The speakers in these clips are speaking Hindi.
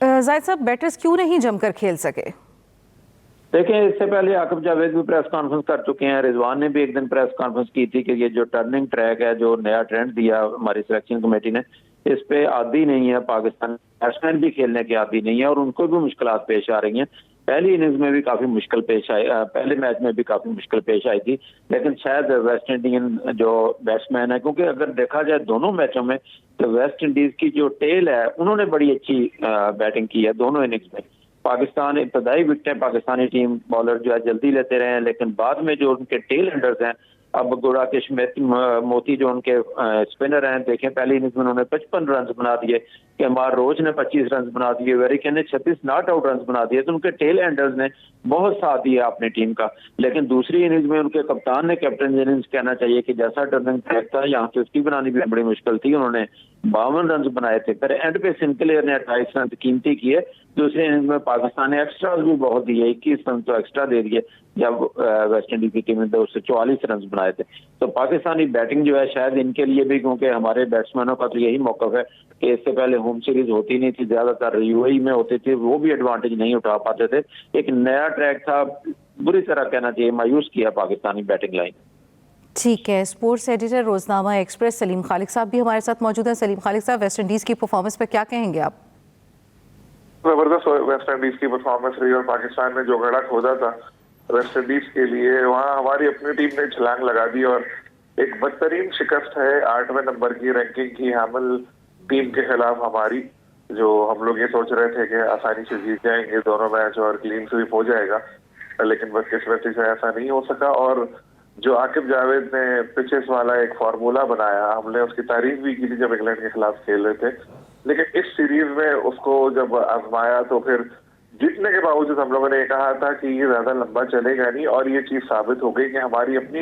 जाहिद साहब, बैटर्स क्यों नहीं जमकर खेल सके? देखें, इससे पहले आकिब जावेद भी प्रेस कॉन्फ्रेंस कर चुके हैं। रिजवान ने भी एक दिन प्रेस कॉन्फ्रेंस की थी कि ये जो टर्निंग ट्रैक है, जो नया ट्रेंड दिया हमारी सिलेक्शन कमेटी ने, इस पे आदी नहीं है पाकिस्तान। बैट्समैन भी खेलने के आदी नहीं है और उनको भी मुश्किलात पेश आ रही हैं। पहली इनिंग्स में भी काफी मुश्किल पेश आई, पहले मैच में भी काफी मुश्किल पेश आई थी, लेकिन शायद वेस्ट इंडियन जो बैट्समैन है, क्योंकि अगर देखा जाए दोनों मैचों में तो वेस्ट इंडीज की जो टेल है उन्होंने बड़ी अच्छी बैटिंग की है दोनों इनिंग्स में। पाकिस्तान इब्तदाई विकेटें पाकिस्तानी टीम बॉलर जो है जल्दी लेते रहे हैं, लेकिन बाद में जो उनके टेल एंडर्स हैं, अब गुराकेश मोती जो उनके स्पिनर हैं, देखें पहली इनिंग्स में उन्होंने 55 रन बना दिए, केमार रोज ने 25 रन बना दिए, वेरिकन ने 36 नॉट आउट रन बना दिए। तो उनके टेल एंडर्स ने बहुत साथ दिया अपनी टीम का। लेकिन दूसरी इनिंग्स में उनके कप्तान ने, कैप्टन जेनिंग्स कहना चाहिए कि जैसा टर्निंग ट्रैक था, यहाँ से उसकी बनानी भी बड़ी मुश्किल थी। उन्होंने 52 रन बनाए थे, फिर एंड पे सिंक्लेयर ने 28 रन कीमती किए। दूसरे इनिंग्स में पाकिस्तान ने एक्स्ट्राज भी बहुत दिए, 21 रन तो एक्स्ट्रा दे दिए जब वेस्ट इंडीज की टीम ने 244 रन बनाए थे। तो पाकिस्तानी बैटिंग जो है शायद इनके लिए भी, क्योंकि हमारे बैट्समैनों का तो यही मौकफ है कि इससे पहले होम सीरीज होती नहीं थी, ज्यादातर यूएई में होते थे, वो भी एडवांटेज नहीं उठा पाते थे। एक नया ट्रैक था, बुरी तरह कहना चाहिए मायूस किया पाकिस्तानी बैटिंग लाइन। ठीक है, स्पोर्ट्स एडिटर रोजनामा एक्सप्रेस सलीम खालिक साहब भी हमारे साथ मौजूद हैं। सलीम खालिक साहब, वेस्ट इंडीज की परफॉर्मेंस पर क्या कहेंगे आप? जबरदस्त वेस्ट इंडीज की परफॉर्मेंस रही और पाकिस्तान ने जो गड़ा खोदा था वेस्ट इंडीज के लिए, वहाँ हमारी अपनी टीम ने छलांग लगा दी और एक बदतरीन शिकस्त है 8वें नंबर की रैंकिंग की हामिल टीम के खिलाफ हमारी, जो हम लोग ये सोच रहे थे कि आसानी से जीत जाएंगे दोनों मैच और क्लीन स्वीप हो जाएगा, लेकिन बदकिस्मती से ऐसा नहीं हो सका। और जो आकिब जावेद ने पिचेस वाला एक फार्मूला बनाया, हमने उसकी तारीफ भी की थी जब इंग्लैंड के खिलाफ खेल रहे थे, लेकिन इस सीरीज में उसको जब आजमाया तो फिर जीतने के बावजूद हम लोगों ने कहा था कि ये ज्यादा लंबा चलेगा नहीं, और ये चीज साबित हो गई कि हमारी अपनी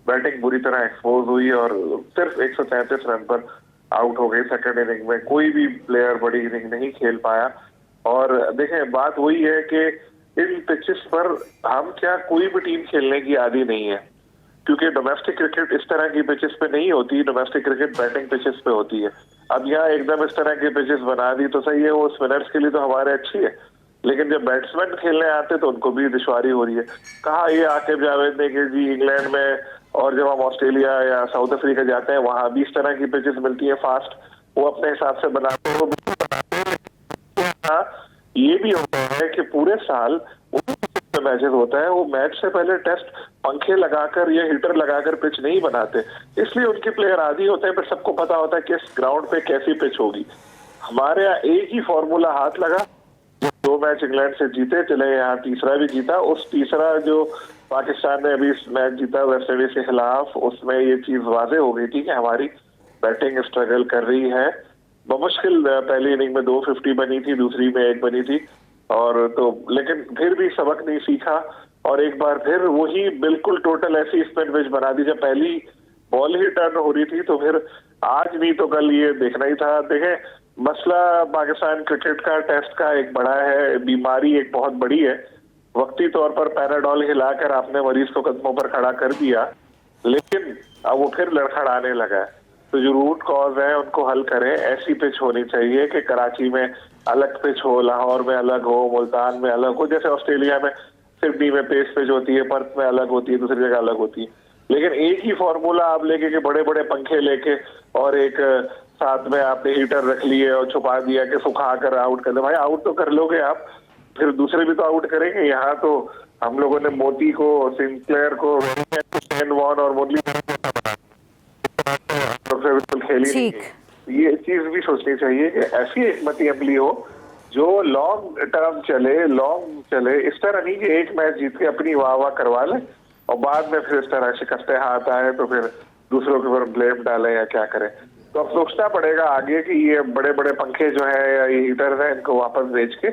बैटिंग बुरी तरह एक्सपोज हुई और सिर्फ 133 रन पर आउट हो गई सेकंड इनिंग में। कोई भी प्लेयर बड़ी इनिंग नहीं खेल पाया। और देखें, बात वही है कि इन पिचेस पर हम क्या कोई भी टीम खेलने की आदी नहीं है, क्योंकि डोमेस्टिक क्रिकेट इस तरह की पिचेस पे नहीं होती। डोमेस्टिक क्रिकेट बैटिंग पिचेस पे होती है। अब यहाँ एकदम इस तरह की पिचेस बना दी तो सही है, वो स्पिनर्स के लिए तो हमारे अच्छी है, लेकिन जब बैट्समैन खेलने आते तो उनको भी दुश्वारी हो रही है। कहा ये आकिब जावेद ने कि जी इंग्लैंड में और जब हम ऑस्ट्रेलिया या साउथ अफ्रीका जाते हैं वहां भी इस तरह की पिचेस मिलती है फास्ट, वो अपने हिसाब से बनाते हैं, वो बिल्कुल बनाते हैं। ये भी होता है कि पूरे साल मैचेस होता है, वो मैच से पहले टेस्ट पंखे लगाकर या हीटर लगाकर पिच नहीं बनाते, इसलिए उनके प्लेयर आदी होते हैं। फिर सबको पता होता है कि इस ग्राउंड पे कैसी पिच होगी। हमारे यहाँ एक ही फॉर्मूला हाथ लगा, 2 मैच इंग्लैंड से जीते चले, यहाँ तीसरा भी जीता। उस तीसरा जो पाकिस्तान ने अभी मैच जीता वेस्ट इंडीज के खिलाफ, उसमें ये चीज वाजे हो गई थी कि हमारी बैटिंग स्ट्रगल कर रही है। बमुश्किल पहली इनिंग में 250 बनी थी, दूसरी में 1 बनी थी, और तो लेकिन फिर भी सबक नहीं सीखा और एक बार फिर वही बिल्कुल टोटल ऐसी स्पिन पिच बना दी। जब पहली बॉल ही टर्न हो रही थी तो फिर आज नहीं तो कल ये देखना ही था। देखें, मसला पाकिस्तान क्रिकेट का टेस्ट का एक बड़ा है, बीमारी एक बहुत बड़ी है। वक्ती तौर पर पैराडॉल हिलाकर आपने मरीज को कदमों पर खड़ा कर दिया, लेकिन अब वो फिर लड़खड़ाने लगा है। तो जो रूट कॉज है उनको हल करें। ऐसी पिच होनी चाहिए कि कराची में अलग पिच हो, लाहौर में अलग हो, मुल्तान में अलग हो, जैसे ऑस्ट्रेलिया में सिडनी में पेस पिच होती है, पर्थ में अलग होती है, दूसरी जगह अलग होती है। लेकिन एक ही फॉर्मूला आप लेके के बड़े बड़े पंखे लेके और एक साथ में आपने हीटर रख लिए और छुपा दिया कि सुखा कर आउट कर दे, भाई आउट तो कर लोगे आप, फिर दूसरे भी तो आउट करेंगे। यहाँ तो हम लोगों ने मोती को, सिंक्लेयर को, शेन वॉर्न और मुरली बिल्कुल खेली नहीं। ये चीज भी सोचनी चाहिए कि ऐसी हिकमत अमली हो जो लॉन्ग टर्म चले, लॉन्ग चले। इस तरह नहीं कि एक मैच जीत के अपनी वाह वाह करवा ले और बाद में फिर इस तरह शिकस्ते हाथ आए तो फिर दूसरों के ऊपर ब्लेम डालें या क्या करें। तो अब सोचना पड़ेगा आगे कि ये बड़े बड़े पंखे जो है या ये हीटर है, इनको वापस बेच के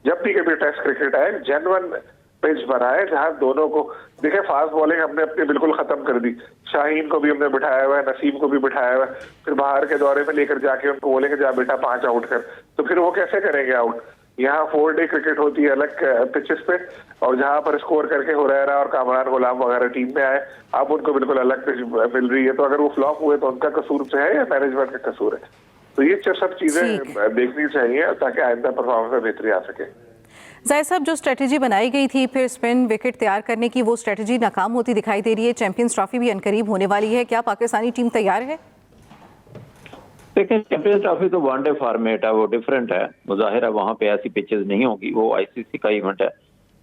जब भी कभी टेस्ट क्रिकेट आए जेन्युइन पिच बनाए जहां दोनों को देखे। फास्ट बॉलिंग हमने अपनी बिल्कुल खत्म कर दी, शाहीन को भी हमने बिठाया हुआ है, नसीम को भी बिठाया हुआ है, फिर बाहर के दौरे में लेकर जाके उनको बोलेंगे जा बेटा 5 आउट कर, तो फिर वो कैसे करेंगे आउट। यहाँ 4 डे क्रिकेट होती है अलग पिचेस पे, और जहां पर स्कोर करके हुरैरा और कामरान गुलाम वगैरह टीम में आए, अब उनको बिल्कुल अलग पिच मिल रही है। तो अगर वो फ्लॉप हुए तो उनका कसूर तो है या मैनेजमेंट का कसूर है? तो ये सब चीजें ठीक। देखनी चाहिए ताकि आइंदा परफॉर्मेंस में बेहतरी आ सके। जाहिर साहब, जो स्ट्रेटजी बनाई गई थी फिर स्पिन विकेट तैयार करने की, वो स्ट्रेटजी नाकाम होती दिखाई दे रही है। चैंपियंस ट्रॉफी भी अनकरीब होने वाली है, क्या पाकिस्तानी टीम तैयार है? लेकिन चैंपियंस ट्रॉफी तो वनडे फॉर्मेट है, वो डिफरेंट है। मुजाहिर है वहाँ पे ऐसी पिचेस नहीं होगी, वो आईसीसी का इवेंट है।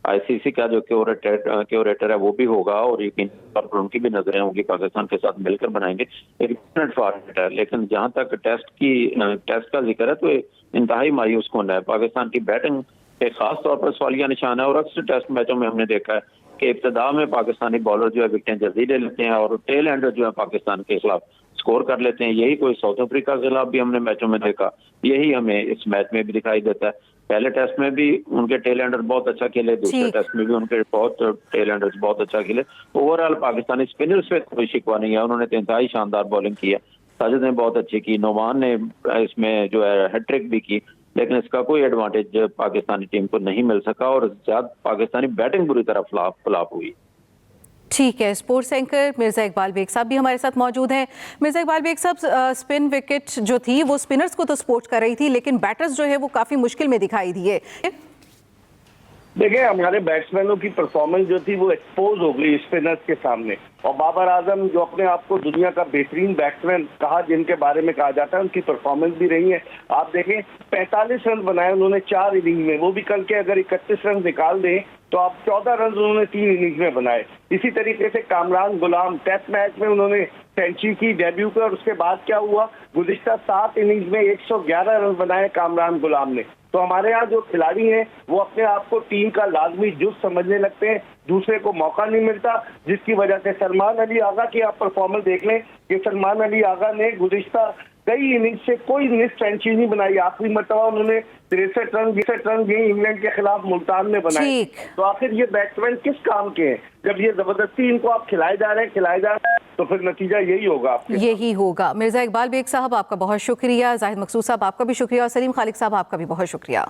आईसीसी का जो क्यूरेटर है वो भी होगा और यकीन तौर पर उनकी भी नजरें होंगी, पाकिस्तान के साथ मिलकर बनाएंगे। एक डिफरेंट फॉर्मेट है। लेकिन जहां तक टेस्ट का जिक्र है तो इंतहाई मायूस कौन है। पाकिस्तान की बैटिंग पे खास तौर पर सवालिया निशान है और अक्सर टेस्ट मैचों में हमने देखा है कि इब्तदा में पाकिस्तानी बॉलर जो है विकेटें जल्दी ले लेते हैं और टेल एंडर जो है पाकिस्तान के खिलाफ स्कोर कर लेते हैं। यही कोई साउथ अफ्रीका के खिलाफ भी हमने मैचों में देखा, यही हमें इस मैच में भी दिखाई देता है। पहले टेस्ट में भी उनके टेल एंडर बहुत अच्छा खेले, दूसरे टेस्ट में भी उनके टेल एंडर्स बहुत अच्छा खेले। ओवरऑल पाकिस्तानी स्पिनर्स पे कोई शिकवा नहीं है, उन्होंने इंतहाई शानदार बॉलिंग की है। साजिद ने बहुत अच्छी की, नोमान ने इसमें जो है हैट्रिक भी की, लेकिन इसका कोई एडवांटेज पाकिस्तानी टीम को नहीं मिल सका और ज्यादा पाकिस्तानी बैटिंग बुरी तरह फ्लॉप हुई। ठीक है, स्पोर्ट्स एंकर मिर्जा इकबाल बेग साहब भी हमारे साथ मौजूद हैं। मिर्जा इकबाल बेग साहब, स्पिन विकेट जो थी वो स्पिनर्स को तो सपोर्ट कर रही थी, लेकिन बैटर्स जो है वो काफी मुश्किल में दिखाई दिए। देखिए, हमारे बैट्समैनों की परफॉर्मेंस जो थी वो एक्सपोज हो गई स्पिनर्स के सामने, और बाबर आजम जो अपने आप को दुनिया का बेहतरीन बैट्समैन कहा, जिनके बारे में कहा जाता है, उनकी परफॉर्मेंस भी रही है। आप देखें 45 रन बनाए उन्होंने 4 इनिंग में, वो भी कल के अगर 31 रन निकाल दें तो आप 14 रन उन्होंने 3 इनिंग्स में बनाए। इसी तरीके से कामरान गुलाम टेस्ट मैच में उन्होंने सेंचुरी की डेब्यू कर, और उसके बाद क्या हुआ, गुज़िश्ता 7 इनिंग्स में 111 रन बनाए कामरान गुलाम ने। तो हमारे यहाँ जो खिलाड़ी हैं वो अपने आप को टीम का लाजमी जुज़ समझने लगते हैं, दूसरे को मौका नहीं मिलता, जिसकी वजह से सलमान अली आगा की आप परफॉर्मेंस देख लें कि सलमान अली आगा ने गुज़िश्ता कई इनिंग्स से कोई मिस सेंचुरी नहीं बनाई। आखिरी मरतबा उन्होंने 63 रन ये इंग्लैंड के खिलाफ मुल्तान में बनाए। तो आखिर ये बैट्समैन किस काम के हैं? जब ये जबरदस्ती इनको आप खिलाए जा रहे हैं तो फिर नतीजा यही होगा आपके। यही होगा। मिर्जा इकबाल बेग साहब आपका बहुत शुक्रिया, जाहिद मकसूद साहब आपका भी शुक्रिया और सलीम खालिक साहब आपका भी बहुत शुक्रिया।